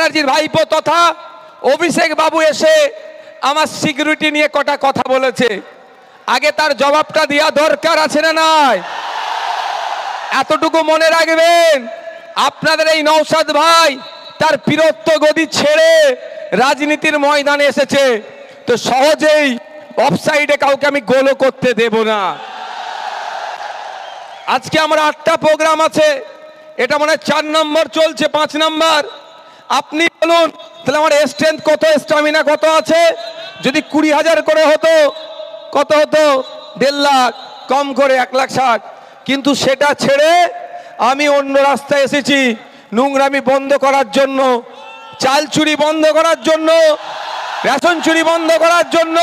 ব্যানার্জির ভাইপো তথা অভিষেক বাবু এসে আমার সিকিউরিটি নিয়ে কটা কথা বলেছে, আগে তার জবাবটা দেওয়া দরকার আছে না নাই? এতটুকু মনে রাখবেন, আপনাদের এই নওশাদ ভাই তার বীরত্ব গদি ছেড়ে রাজনীতির ময়দানে এসেছে, তো সহজেই অফসাইডে কাউকে আমি গোলও করতে দেব না। আজকে আমার 8টা প্রোগ্রাম আছে, এটা মানে 4 নম্বর চলছে, 5 নম্বর। আপনি বলুন তাহলে আমার স্ট্রেংথ কত, স্টামিনা কত আছে? যদি 20,000 করে হতো কত হতো? 1.5 লাখ, কম করে 1,60,000। কিন্তু সেটা ছেড়ে আমি অন্য রাস্তায় এসেছি, নোংরামি বন্ধ করার জন্য, চাল চুরি বন্ধ করার জন্য, রেশন চুরি বন্ধ করার জন্য,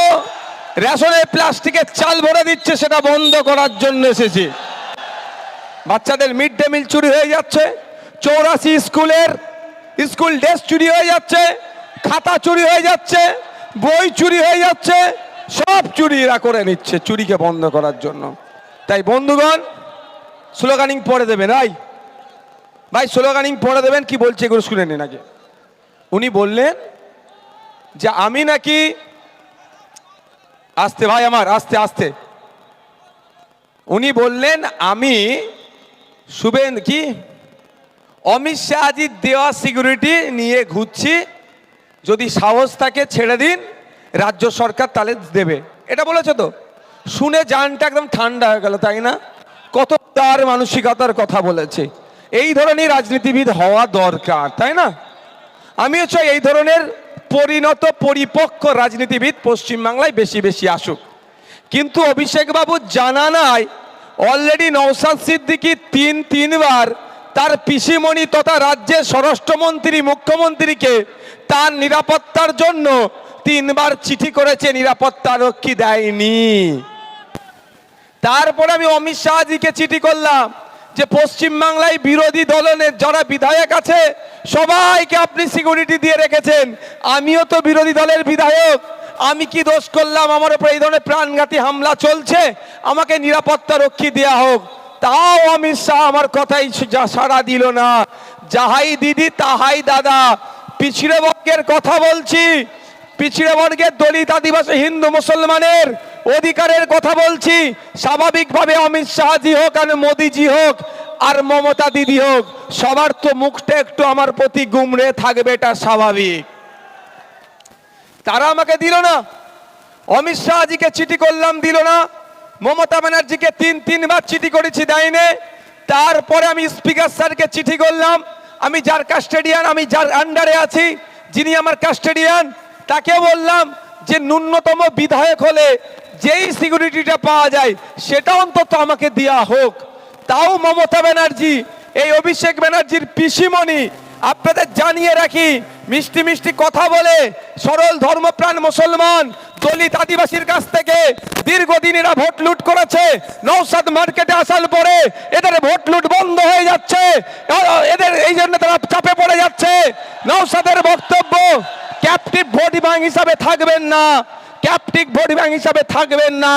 রেশনে প্লাস্টিকের চাল ভরে দিচ্ছে সেটা বন্ধ করার জন্য এসেছি। বাচ্চাদের মিড ডে মিল চুরি হয়ে যাচ্ছে, 84 স্কুলের স্কুল ড্রেস চুরি হয়ে যাচ্ছে, খাতা চুরি হয়ে যাচ্ছে, বই চুরি হয়ে যাচ্ছে, সব চুরি এরা করে নিচ্ছে চুরিকে বন্ধ করার জন্য। তাই বন্ধুগণ, স্লোগানিং পড়ে দেবেন। ভাই স্লোগানিং পড়ে দেবেন। কি বলছে এগুলো শুনে নিন আগে। উনি বললেন যে আমি নাকি, আস্তে ভাই আমার, আস্তে আস্তে। উনি বললেন আমি কি অমিত শাহজির দেওয়া সিকিউরিটি নিয়ে ঘুরছি, যদি সাহস থাকে ছেড়ে দিন, রাজ্য সরকার তাহলে দেবে। এটা বলেছে তো, শুনে জানটা একদম ঠান্ডা হয়ে গেল, তাই না? কত তার মানসিকতার কথা বলেছে। এই ধরনের রাজনীতিবিদ হওয়া দরকার, তাই না? আমিও চাই এই ধরনের পরিণত পরিপক্ক রাজনীতিবিদ পশ্চিমবাংলায় বেশি বেশি আসুক। কিন্তু অভিষেক বাবু জানা নাই, অলরেডি নওশাদ সিদ্দিকী তিনবার তার পিসিমণি তথা রাজ্যের স্বরাষ্ট্রমন্ত্রী, মুখ্যমন্ত্রীকে তার নিরাপত্তার জন্য 3বার চিঠি করেছে, নিরাপত্তা রক্ষী দেয়নি। তারপরে আমি অমিত শাহজিকে চিঠি করলাম যে পশ্চিমবাংলায় বিরোধী দলের যারা বিধায়ক আছে সবাইকে আপনি সিকিউরিটি দিয়ে রেখেছেন, আমিও তো বিরোধী দলের বিধায়ক, আমি কি দোষ করলাম? আমার উপর এই ধরনের প্রাণঘাতী হামলা চলছে, আমাকে নিরাপত্তা রক্ষী দেওয়া হোক। তাও অমিত শাহ আমার কথাই সাড়া দিল না। যাহাই দিদি তাহাই দাদা। পিছিয়ে বর্গের কথা বলছি, পিছিয়ে বর্গের দলিত, আদিবাসী, হিন্দু, মুসলমানের অধিকারের কথা বলছি। স্বাভাবিকভাবে অমিত শাহজি হোক আর মোদিজি হোক আর মমতা দিদি হোক, সবার তো মুখটা একটু আমার প্রতি গুমড়ে থাকবে, এটা স্বাভাবিক। তারা আমাকে দিল না। অমিত শাহজিকে চিঠি করলাম, দিল না। মমতা ব্যানার্জিকে 3বার চিঠি করেছি, দেয়নি। তারপরে আমি স্পিকার স্যারকে চিঠি করলাম, আমি যার কাস্টেডিয়ান, আমি যার আন্ডারে আছি, যিনি আমার কাস্টেডিয়ান, তাকে বললাম যে ন্যূনতম বিধায়ক হলে যেই সিকিউরিটিটা পাওয়া যায় সেটা অন্তত আমাকে দেওয়া হোক। তাও মমতা ব্যানার্জি, এই অভিষেক ব্যানার্জির পিসিমণি, আপনাদের জানিয়ে রাখি, মিষ্টি মিষ্টি কথা বলে সরল ধর্মপ্রাণ মুসলমান দলিত আদিবাসীর কাছ থেকে দীর্ঘদিন এরা ভোট লুট করেছে। নওশাদ মার্কেটে আসার পরে এদের ভোট লুট বন্ধ হয়ে যাচ্ছে, এদের এই জন্য তারা চাপে পড়ে যাচ্ছে। নওশাদের বক্তব্য, ক্যাপটিভ ভোট ব্যাংক হিসাবে থাকবেন না, ক্যাপটিভ ভোট ব্যাংক হিসাবে থাকবেন না।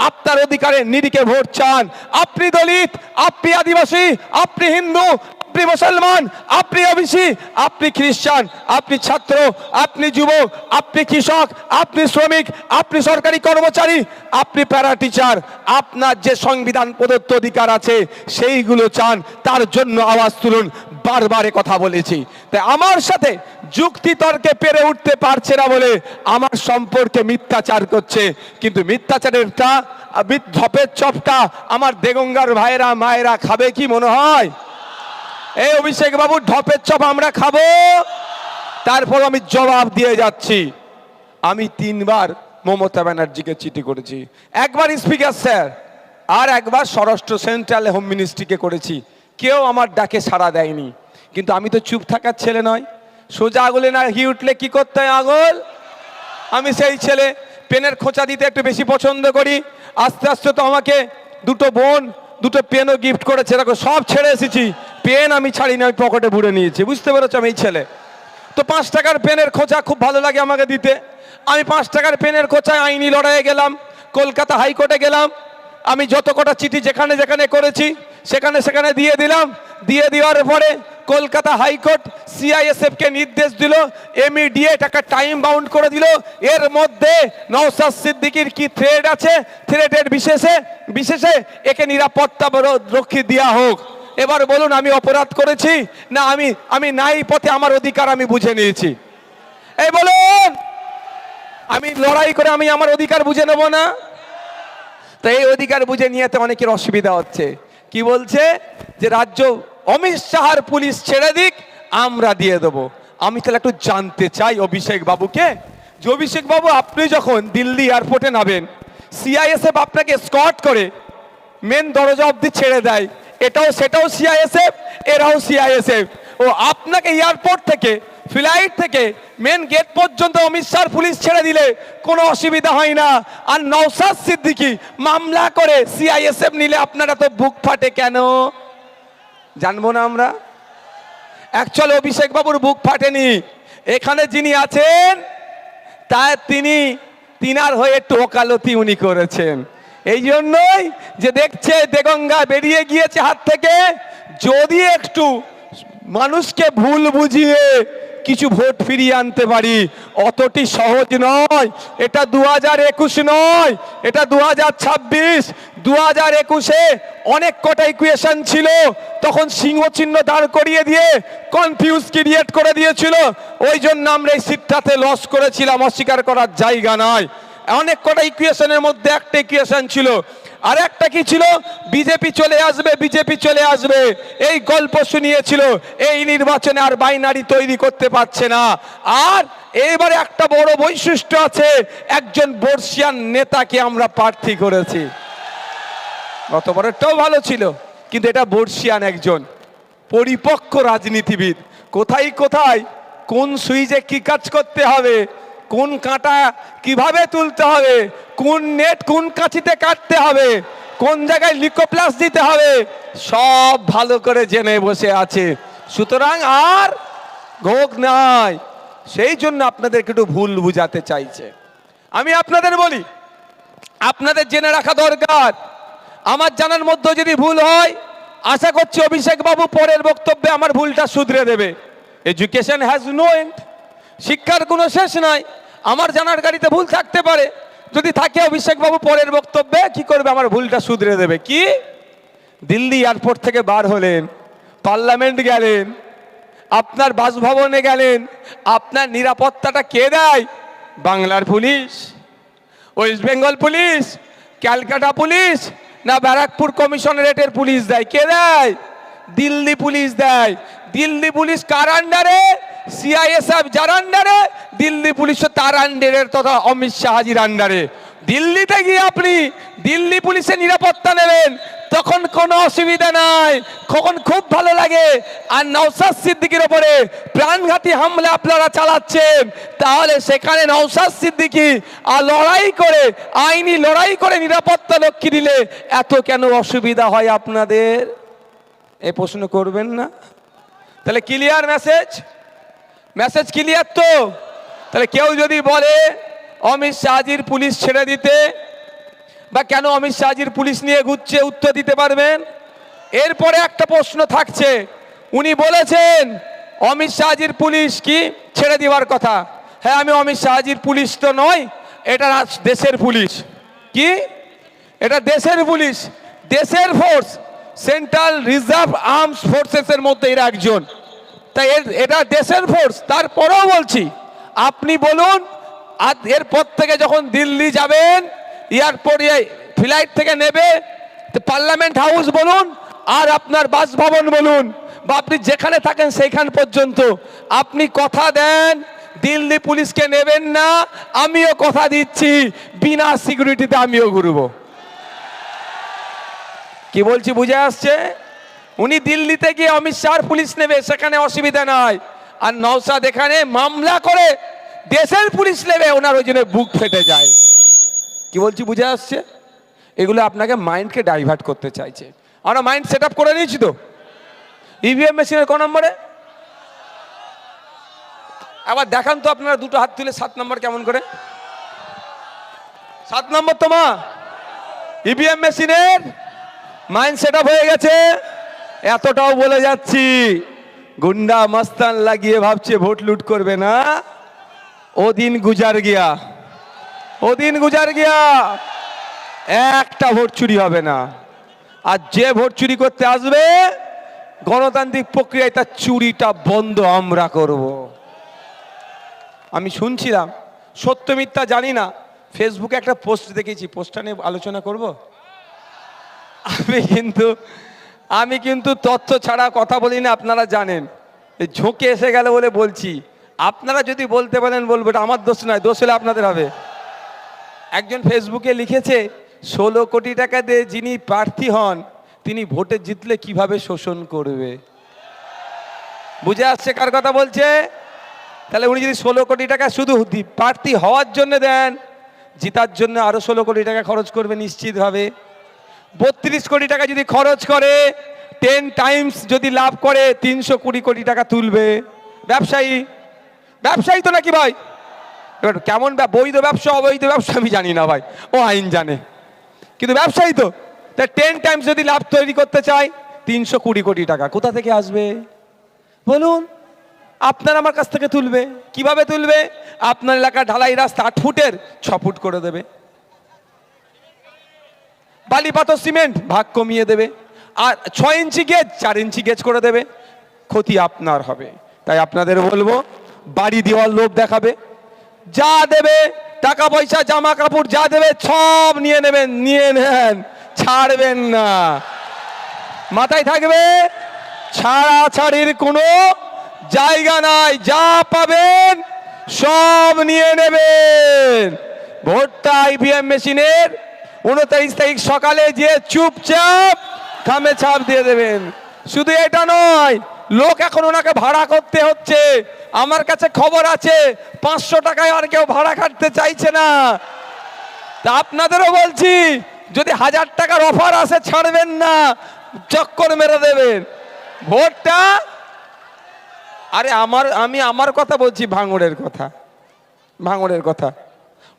আপনার অধিকারের নিরিখে ভোট চান। আপনি দলিত, আপনি আদিবাসী, আপনি হিন্দু, আপনি মুসলমান, আপনি ওবিসি, আপনি খ্রিস্টান, আপনি ছাত্র, আপনি যুবক, আপনি কৃষক, আপনি শ্রমিক, আপনি সরকারি কর্মচারী, আপনি প্যারা টিচার, আপনার যে সংবিধান প্রদত্ত অধিকার আছে সেইগুলো চান, তার জন্য আওয়াজ তুলুন। বারবার কথা বলেছি। তাই আমার সাথে যুক্তি তর্কে পেরে উঠতে পারছে না বলে আমার সম্পর্কে মিথ্যাচার করছে। কিন্তু মিথ্যাচারেরটা, ধপের চপটা আমার দেগঙ্গার ভাইরা মায়েরা খাবে কি মনে হয়? এই অভিষেক বাবু ঢপের চপ আমরা খাবো? তারপর আমি জবাব দিয়ে যাচ্ছি। আমি 3বার মমতা ব্যানার্জিকে চিঠি করেছি, একবার স্পিকার স্যার আর একবার স্বরাষ্ট্র সেন্ট্রাল হোম মিনিস্ট্রিকে করেছি। কেউ আমার ডাকে সাড়া দেয়নি। কিন্তু আমি তো চুপ থাকার ছেলে নয়। সোজা আঙুলে না ঘি উঠলে কি করতে হয় আঙুল? আমি সেই ছেলে, পেনের খোঁচা দিতে একটু বেশি পছন্দ করি। আস্তে আস্তে তো আমাকে 2টো বোন 2টো পেনও গিফট করেছে। দেখো সব ছেড়ে এসেছি, পেন আমি ছাড়িনি, আমি পকেটে ভরে নিয়েছি। বুঝতে পেরেছো? আমি এই ছেলে তো 5 টাকার পেনের খোঁচা খুব ভালো লাগে আমাকে দিতে। আমি 5 টাকার পেনের খোঁচায় আইনি লড়াইয়ে গেলাম, কলকাতা হাইকোর্টে গেলাম। আমি যত কটা চিঠি যেখানে যেখানে করেছি সেখানে সেখানে দিয়ে দিলাম। দিয়ে দেওয়ার পরে কলকাতা হাইকোর্ট সিআইএসএফকে নির্দেশ দিল, ইমিডিয়েট একটা টাইম বাউন্ড করে দিল। এর মধ্যে নওশাদ সিদ্দিকীর কি থ্রেড আছে, থ্রেডের বিশেষে একে নিরাপত্তা রক্ষী দেওয়া হোক। এবার বলুন, আমি অপরাধ করেছি না আমি নাই পথে আমার অধিকার আমি বুঝে নিয়েছি? এই বলুন, আমি লড়াই করে আমি আমার অধিকার বুঝে নেব না? তো এই অধিকার বুঝে নিয়েতে অনেকের অসুবিধা হচ্ছে। কি বলছে যে রাজ্য অমিত শাহর পুলিশ ছেড়ে দিক, আমরা দিয়ে দেবো। আমি তাহলে একটু জানতে চাই অভিষেক বাবুকে, যে অভিষেক বাবু আপনি যখন দিল্লি এয়ারপোর্টে নামেন, সিআইএসএফ আপনাকে স্কট করে মেন দরজা অবধি ছেড়ে দেয়, সেটাও সিআইএসএফ, এরাও সিআইএসএফ। ও আপনাকে এয়ারপোর্ট থেকে ফ্লাইট থেকে মেন গেট পর্যন্ত অমিত শাহ পুলিশ ছেড়ে দিলে কোনো অসুবিধা হয় না। আর নওশাদ সিদ্দিকী মামলা করে সিআইএসএফ নিলে আপনারা তো বুক ফাটে কেন? জানবো না আমরা? অ্যাকচুয়ালি অভিষেক বাবুর বুক ফাটেনি, এখানে যিনি আছেন তিনার হয়ে একটু ওকালতি উনি করেছেন। এই জন্যই যে দেখছে দেগঙ্গা বেরিয়ে গিয়েছে হাত থেকে, যদি একটু মানুষকে ভুল বুঝিয়ে কিছু ভোট ফিরিয়ে আনতে পারি, অতটি সহজ নয়। এটা 2021 নয়, এটা 2026। 2021-এ অনেক কটা ইকুয়েশন ছিল, তখন সিংহ চিহ্ন দাঁড় করিয়ে দিয়ে কনফিউজ ক্রিয়েট করে দিয়েছিল। ওই জন্য আমরা এই সিটটাতে লস করেছিলাম, অস্বীকার করার জায়গা নয়। অনেক কটা ইকুয়েশনের মধ্যে একটা ইকুয়েশন ছিল, আর একটা কি ছিল, বিজেপি চলে আসবে, বিজেপি চলে আসবে, এই গল্প শুনিয়েছিল। এই নির্বাচনে আর বাইনারি তৈরি করতে পারছে না। আর এবারে একটা বড় বৈশিষ্ট্য আছে, একজন বর্ষিয়ান নেতাকে আমরা প্রার্থী করেছি। গতবারেরটাও ভালো ছিল, কিন্তু এটা বর্ষিয়ান একজন পরিপক্ক রাজনীতিবিদ। কোথায় কোথায় কোন সুইচে কি কাজ করতে হবে, কোন কাঁটা কিভাবে তুলতে হবে, কোন নেট কোন কাঁচিতে কাটতে হবে, কোন জায়গায় লিকোপ্লাস দিতে হবে, সব ভালো করে জেনে বসে আছে। সুতরাং আর ঘোগ নাই, সেই জন্য আপনাদেরকে একটু ভুল বুঝাতে চাইছে। আমি আপনাদের বলি, আপনাদের জেনে রাখা দরকার। আমার জানার মধ্যে যদি ভুল হয়, আশা করছি অভিষেক বাবু পরের বক্তব্যে আমার ভুলটা শুধরে দেবে। এডুকেশন হ্যাজ নো এন্ড, শিক্ষার কোনো শেষ নাই। আমার জানার গাড়িতে ভুল থাকতে পারে, যদি থাকে অভিষেক বাবু পরের বক্তব্যে কি করবে, আমার ভুলটা শুধরে দেবে। কি, দিল্লি এয়ারপোর্ট থেকে বার হলেন, পার্লামেন্ট গেলেন, আপনার বাসভবনে গেলেন, আপনার নিরাপত্তাটা কে দেয়? বাংলার police, West Bengal police, Calcutta police, না ব্যারাকপুর কমিশনারেটের পুলিশ দেয়? কে দেয়? দিল্লি পুলিশ দেয়। দিল্লি পুলিশ কার আন্ডারে? সিআইএসএফ যার আন্ডারে, দিল্লি পুলিশ তার আন্ডারের, তথা অমিত শাহজির আন্ডারে। দিল্লিতে গিয়ে আপনি দিল্লি পুলিশের নিরাপত্তা নেবেন, তখন কোনো অসুবিধা নাই, তখন খুব ভালো লাগে। আর নওশাদ সিদ্দিকীর ওপরে প্রাণঘাতী হামলা আপনারা চালাচ্ছেন, তাহলে সেখানে নওশাদ সিদ্দিকী আর লড়াই করে, আইনি লড়াই করে নিরাপত্তা রক্ষী দিলে এত কেন অসুবিধা হয় আপনাদের? এই প্রশ্ন করবেন না? তাহলে ক্লিয়ার মেসেজ ক্লিয়ার তো? তাহলে কেউ যদি বলে অমিত শাহজির পুলিশ ছেড়ে দিতে, বা কেন অমিত শাহজির পুলিশ নিয়ে ঘুরছে, উত্তর দিতে পারবেন? এরপরে একটা প্রশ্ন থাকছে, উনি বলেছেন অমিত শাহজির পুলিশ কি ছেড়ে দেওয়ার কথা। হ্যাঁ, আমি অমিত শাহজির পুলিশ তো নয়, এটা দেশের পুলিশ। কি, এটা দেশের পুলিশ, দেশের ফোর্স, সেন্ট্রাল রিজার্ভ আর্মস ফোর্সেসের মধ্যে এর একজন। তাই এটা দেশের ফোর্স। তারপরেও বলছি, আপনি বলুন, আর এরপর থেকে যখন দিল্লি যাবেন, এয়ারপোর্টে ফ্লাইট থেকে নেবে, পার্লামেন্ট হাউস বলুন আর আপনার বাসভবন বলুন, বা আপনি যেখানে থাকেন সেইখান পর্যন্ত আপনি কথা দেন দিল্লি পুলিশকে নেবেন না। আমিও কথা দিচ্ছি, বিনা সিকিউরিটিতে আমিও ঘুরবো। কি বলছি বুঝে আসছে? উনি দিল্লিতে গিয়ে অমিত শাহর পুলিশ নেবে, সেখানে অসুবিধা নাই। আর নওশাদ এখানে মামলা করে দেশের পুলিশ নেবে, ওনার ওই জন্য বুক ফেটে যায়। কি বলছি বুঝে আসছে? এগুলো আপনাকে মাইন্ডকে ডাইভার্ট করতে চাইছে। আমরা মাইন্ড সেট আপ করে নিয়েছি তো। ইভিএম মেশিনের ক নম্বরে? আবার দেখান তো আপনারা, দুটো হাত তুলে 7 নম্বর কেমন করে? 7 নম্বর তো মা, ইভিএম মেশিনের মাইন্ড সেট আপ হয়ে গেছে। এতটাও বলে যাচ্ছি, গুন্ডা মস্তান লাগিয়ে ভাবছে ভোট লুট করবে না, ও দিন গুজার গিয়া, ও দিন গুজার গিয়া। একটা ভোট চুরি হবে না। আর যে ভোট চুরি করতে আসবে, গণতান্ত্রিক প্রক্রিয়ায় তার চুরিটা বন্ধ আমরা করব। আমি শুনছিলাম, সত্য মিথ্যা জানি না, ফেসবুকে একটা পোস্ট দেখেছি, পোস্টটা নিয়ে আলোচনা করব। আমি কিন্তু তথ্য ছাড়া কথা বলি না, আপনারা জানেন। ঝোঁকে এসে গেল বলে বলছি, আপনারা যদি বলতে বলেন বলবো, এটা আমার দোষ নয়, দোষ হলে আপনাদের হবে। একজন ফেসবুকে লিখেছে, 16 কোটি টাকা দিয়ে যিনি প্রার্থী হন তিনি ভোটে জিতলে কিভাবে শোষণ করবে। বুঝে আসছে কার কথা বলছে? তাহলে উনি যদি 16 কোটি টাকা শুধু প্রার্থী হওয়ার জন্য দেন, জিতার জন্য আরো 16 কোটি টাকা খরচ করবে নিশ্চিতভাবে। 32 কোটি টাকা যদি খরচ করে, 10 টাইমস যদি লাভ করে 320 কোটি টাকা তুলবে। ব্যবসায়ী, ব্যবসায়ী তো নাকি ভাই? এবার কেমন বৈধ ব্যবসা অবৈধ ব্যবসা আমি জানি না ভাই, ও আইন জানে, কিন্তু ব্যবসায়ী তো। 10 টাইমস যদি লাভ তৈরি করতে চায়, 320 কোটি টাকা কোথা থেকে আসবে বলুন? আপনার আমার কাছ থেকে তুলবে। কিভাবে তুলবে? আপনার এলাকার ঢালাই রাস্তা 8 ফুটের 6 ফুট করে দেবে, বালি পাথর সিমেন্ট ভাগ কমিয়ে দেবে, আর 6 ইঞ্চি গেজ 4 ইঞ্চি গেজ করে দেবে। ক্ষতি আপনার হবে। তাই আপনাদের বলবো, বাড়ি দেওয়ার লোভ দেখাবে, যা দেবে টাকা পয়সা জামা কাপড় যা দেবে সব নিয়ে নেবেন, নিয়ে নেন, ছাড়বেন না। মাথায় থাকবে, ছাড়াছাড়ির কোনো জায়গা নাই। যা পাবেন সব নিয়ে নেবেন। ভোটটা ইভিএম মেশিনের 29 তারিখ সকালে যে চুপচাপ খামে ছাপ দিয়ে দেবেন। শুধু এটা নয়, লোক এখন ওনাকে ভাড়া করতে হচ্ছে। আমার কাছে খবর আছে 500 টাকায় আর কেউ ভাড়া কাটতে চাইছে না। তা আপনাদেরও বলছি, যদি 1000 টাকার অফার আসে ছাড়বেন না, চক্কর মেরে দেবেন ভোটটা। আরে আমি আমার কথা বলছি, ভাঙড়ের কথা, ভাঙড়ের কথা।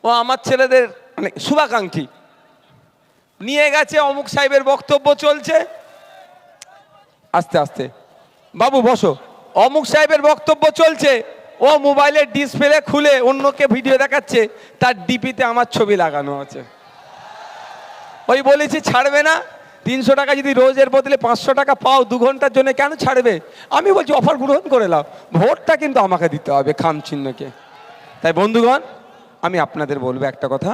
ও আমার ছেলেদের মানে শুভাকাঙ্ক্ষী নিয়ে গেছে, অমুক সাহেবের বক্তব্য চলছে, আস্তে আস্তে বাবু বসো, অমুক সাহেবের বক্তব্য চলছে, ও মোবাইলের ডিসপ্লে খুলে অন্যকে ভিডিও দেখাচ্ছে, তার ডিপিতে আমার ছবি লাগানো আছে। ওই বলেছি ছাড়বে না। 300 টাকা যদি রোজের বদলে 500 টাকা পাও 2 ঘন্টার জন্য, কেন ছাড়বে? আমি বলছি অফার গ্রহণ করে নাও, ভোটটা কিন্তু আমাকে দিতে হবে খাম চিহ্নকে। তাই বন্ধুগণ, আমি আপনাদের বলবো একটা কথা,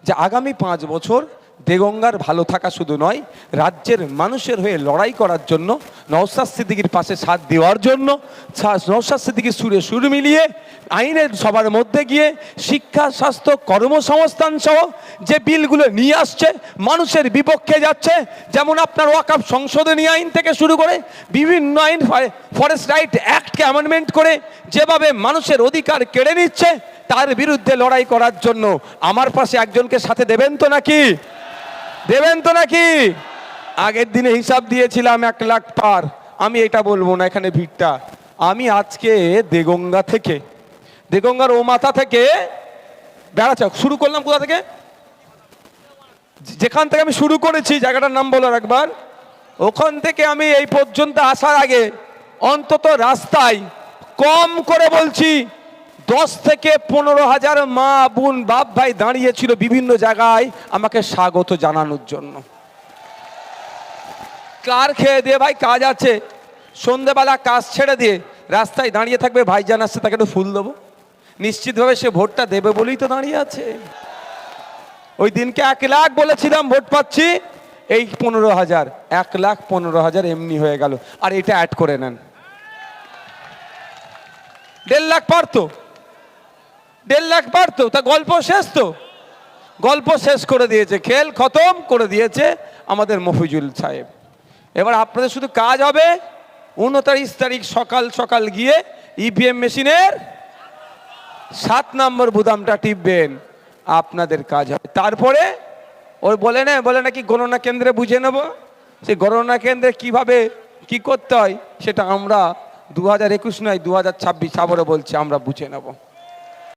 যে আগামী 5 বছর দেগঙ্গার ভালো থাকা শুধু নয়, রাজ্যের মানুষের হয়ে লড়াই করার জন্য, নওশাদ সিদ্দিকীর পাশে সাথ দেওয়ার জন্য, নওশাদ সিদ্দিকীর সুরে সুর মিলিয়ে আইনের সবার মধ্যে গিয়ে শিক্ষা, স্বাস্থ্য, কর্মসংস্থান সহ যে বিলগুলো নিয়ে আসছে, মানুষের বিপক্ষে যাচ্ছে। যেমন আপনার ওয়াকফ সংশোধনী আইন থেকে শুরু করে বিভিন্ন আইন, ফরেস্ট রাইট অ্যাক্টকে অ্যামেন্ডমেন্ট করে যেভাবে মানুষের অধিকার কেড়ে নিচ্ছে, তার বিরুদ্ধে লড়াই করার জন্য আমার পাশে একজনকে সাথে দেবেন তো নাকি? দেবেন তো নাকি? আগের দিনে হিসাব দিয়েছিলাম 1 লাখ পার। আমি এটা বলবো না এখানে ভিড়টা। আমি আজকে দেগঙ্গা থেকে, দেগঙ্গার ও মাথা থেকে বেড়াচা শুরু করলাম। কোথা থেকে? যেখান থেকে আমি শুরু করেছি, জায়গাটার নাম বলার একবার, ওখান থেকে আমি এই পর্যন্ত আসার আগে অন্তত রাস্তায় কম করে বলছি 10 থেকে 15,000 মা বোন বাপ ভাই দাঁড়িয়েছিল বিভিন্ন জায়গায় আমাকে স্বাগত জানানোর জন্য। কার খেয়ে দিয়ে ভাই কাজ আছে, সন্ধ্যেবেলা কাজ ছেড়ে দিয়ে রাস্তায় দাঁড়িয়ে থাকবে, ভাইজান আসছে তাকে একটু ফুল দেবো, নিশ্চিতভাবে সে ভোটটা দেবে বলেই তো দাঁড়িয়ে আছে। ওই দিনকে 1 লাখ বলেছিলাম ভোট পাচ্ছি, এই 15,000, 1,15,000 এমনি হয়ে গেল। আর এটা অ্যাড করে নেন, 1.5 লাখ পারতো, 1.5 লাখ পারতো। তা গল্প শেষ তো? গল্প শেষ করে দিয়েছে, খেল খতম করে দিয়েছে আমাদের মফিজুল সাহেব। এবার আপনাদের শুধু কাজ হবে 29 তারিখ সকাল সকাল গিয়ে ইভিএম মেশিনের 7 নম্বর বোতামটা টিপবেন, আপনাদের কাজ হবে। তারপরে ওই বলে নাকি গণনা কেন্দ্রে বুঝে নেব। সেই গণনা কেন্দ্রে কিভাবে কি করতে হয় সেটা আমরা 2021 নয় 2026 আবারও বলছি, আমরা বুঝে নেব।